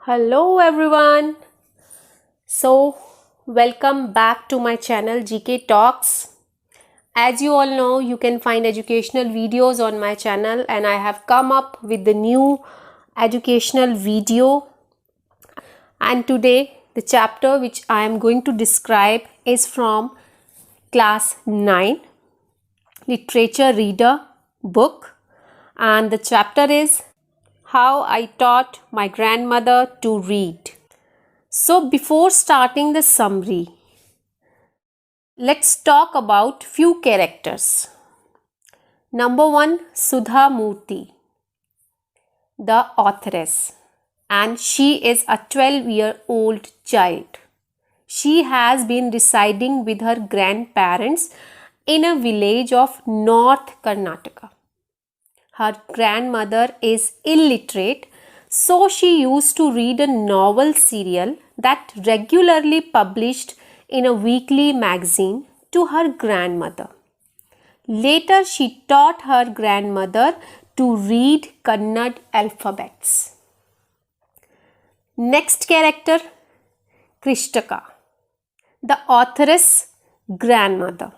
Hello everyone. Welcome back to my channel GK Talks. As you all know, you can find educational videos on my channel and I have come up with the new educational video. And today the chapter which I am going to describe is from class 9 literature reader book, and the chapter is How I Taught My Grandmother to Read. So before starting the summary, let's talk about few characters. Number 1, Sudha Murty, the authoress, and she is a 12-year-old child. She has been residing with her grandparents in a village of North Karnataka. Her grandmother is illiterate, so she used to read a novel serial that regularly published in a weekly magazine to her grandmother. Later, she taught her grandmother to read Kannada alphabets. Next character, Krishtakka, the authoress' grandmother.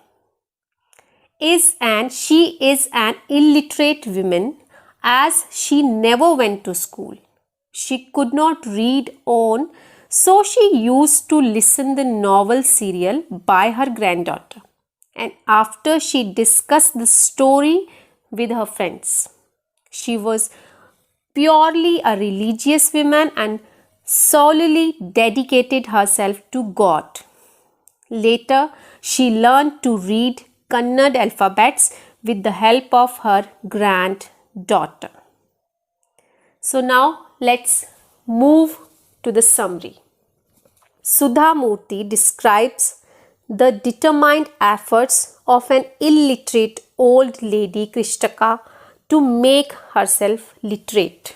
She is an illiterate woman as she never went to school. She could not read on, so she used to listen the novel serial by her granddaughter, and after she discussed the story with her friends. She was purely a religious woman and solely dedicated herself to God. Later, she learned to read Kannada alphabets with the help of her granddaughter. So now let's move to the summary. Sudha Murty describes the determined efforts of an illiterate old lady Krishtakka to make herself literate.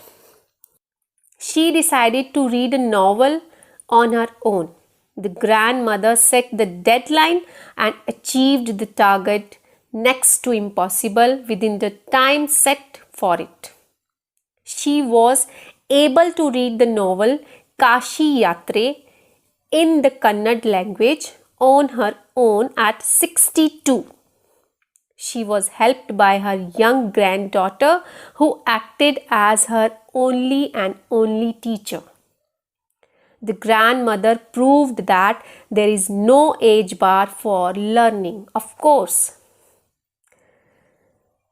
She decided to read a novel on her own. The grandmother set the deadline and achieved the target next to impossible within the time set for it. She was able to read the novel Kashi Yatre in the Kannada language on her own at 62. She was helped by her young granddaughter who acted as her only teacher. The grandmother proved that there is no age bar for learning, of course.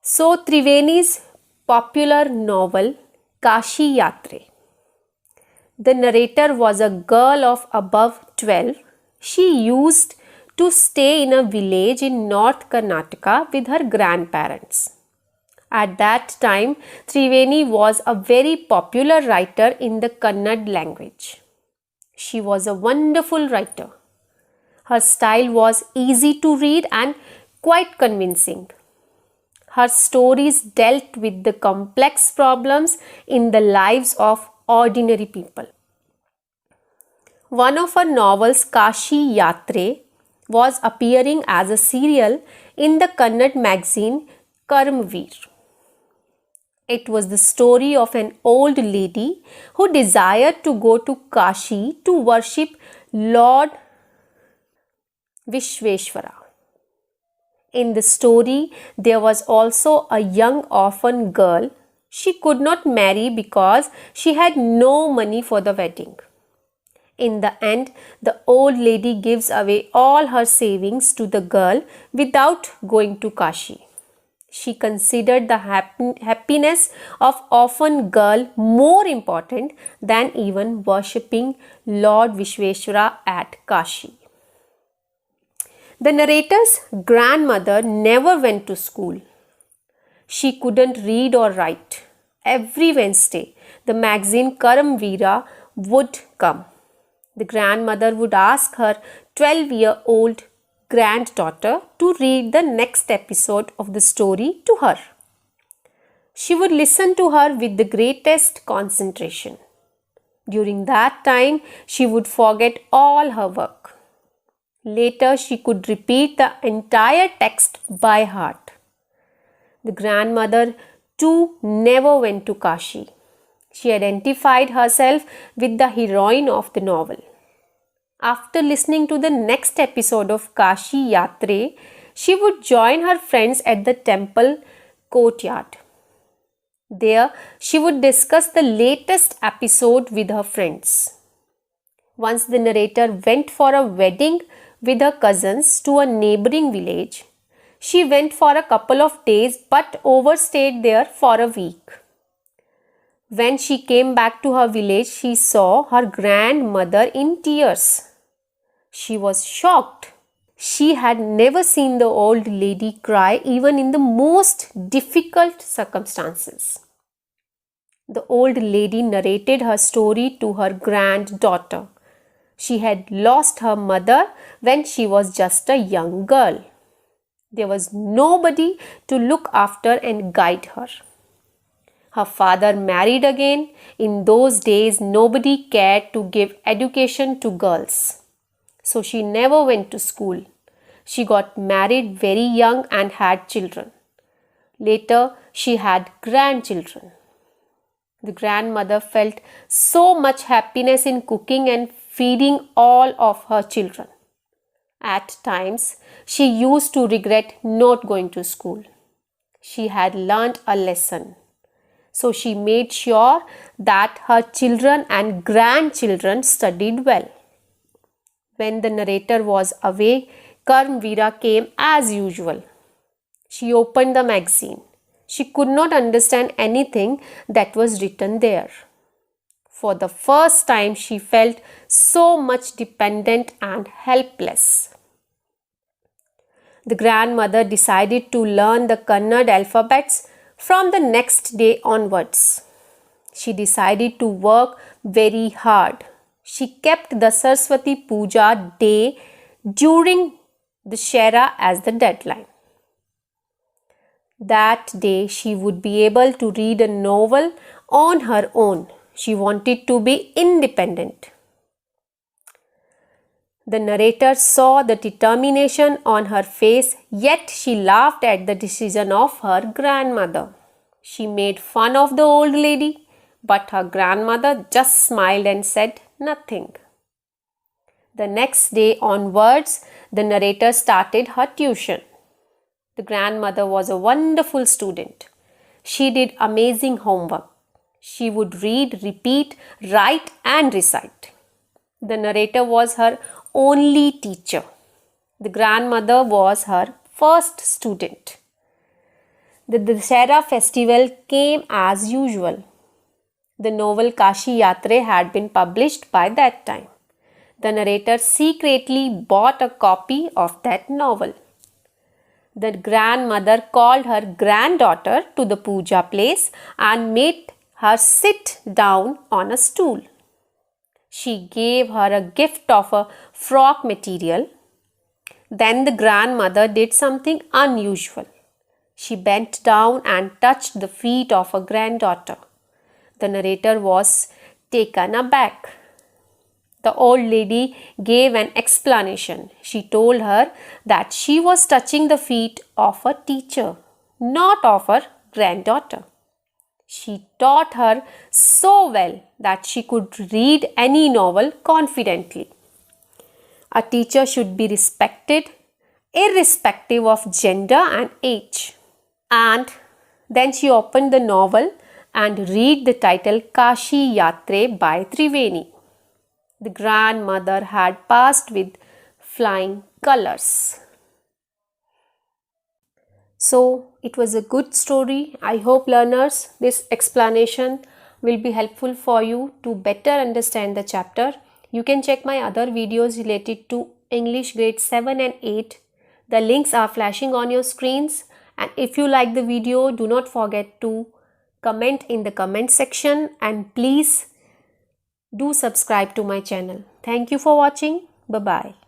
So Triveni's popular novel Kashi Yatre. The narrator was a girl of above 12. She used to stay in a village in North Karnataka with her grandparents. At that time, Triveni was a very popular writer in the Kannada language. She was a wonderful writer. Her style was easy to read and quite convincing. Her stories dealt with the complex problems in the lives of ordinary people. One of her novels, Kashi Yatre, was appearing as a serial in the Kannada magazine Karamveer. It was the story of an old lady who desired to go to Kashi to worship Lord Vishveshwara. In the story, there was also a young orphan girl. She could not marry because she had no money for the wedding. In the end, the old lady gives away all her savings to the girl without going to Kashi. She considered the happiness of orphan girl more important than even worshipping Lord Vishveshwara at Kashi. The narrator's grandmother never went to school. She couldn't read or write. Every Wednesday, the magazine Karamveer would come. The grandmother would ask her 12-year-old granddaughter to read the next episode of the story to her. She would listen to her with the greatest concentration. During that time, she would forget all her work. Later, she could repeat the entire text by heart. The grandmother too never went to Kashi. She identified herself with the heroine of the novel. After listening to the next episode of Kashi Yatre, she would join her friends at the temple courtyard. There, she would discuss the latest episode with her friends. Once the narrator went for a wedding with her cousins to a neighboring village. She went for a couple of days but overstayed there for a week. When she came back to her village, she saw her grandmother in tears. She was shocked. She had never seen the old lady cry even in the most difficult circumstances. The old lady narrated her story to her granddaughter. She had lost her mother when she was just a young girl. There was nobody to look after and guide her. Her father married again. In those days, nobody cared to give education to girls. So she never went to school. She got married very young and had children. Later, she had grandchildren. The grandmother felt so much happiness in cooking and feeding all of her children. At times, she used to regret not going to school. She had learnt a lesson. So she made sure that her children and grandchildren studied well. When the narrator was away, Karmveera came as usual. She opened the magazine. She could not understand anything that was written there. For the first time, she felt so much dependent and helpless. The grandmother decided to learn the Kannada alphabets from the next day onwards. She decided to work very hard. She kept the Saraswati Puja day during the Shera as the deadline. That day she would be able to read a novel on her own. She wanted to be independent. The narrator saw the determination on her face, yet she laughed at the decision of her grandmother. She made fun of the old lady, but her grandmother just smiled and said nothing. The next day onwards, the narrator started her tuition. The grandmother was a wonderful student. She did amazing homework. She would read, repeat, write, and recite. The narrator was her only teacher. The grandmother was her first student. The Dussehra festival came as usual. The novel Kashi Yatre had been published by that time. The narrator secretly bought a copy of that novel. The grandmother called her granddaughter to the puja place and made her sit down on a stool. She gave her a gift of a frock material. Then the grandmother did something unusual. She bent down and touched the feet of her granddaughter. The narrator was taken aback. The old lady gave an explanation. She told her that she was touching the feet of a teacher, not of her granddaughter. She taught her so well that she could read any novel confidently. A teacher should be respected irrespective of gender and age. And then she opened the novel and read the title Kashi Yatre by Triveni. The grandmother had passed with flying colors. So it was a good story. I hope learners, this explanation will be helpful for you to better understand the chapter. You can check my other videos related to English grade 7 and 8. The links are flashing on your screens. And if you like the video, do not forget to comment in the comment section and please do subscribe to my channel. Thank you for watching. Bye-bye.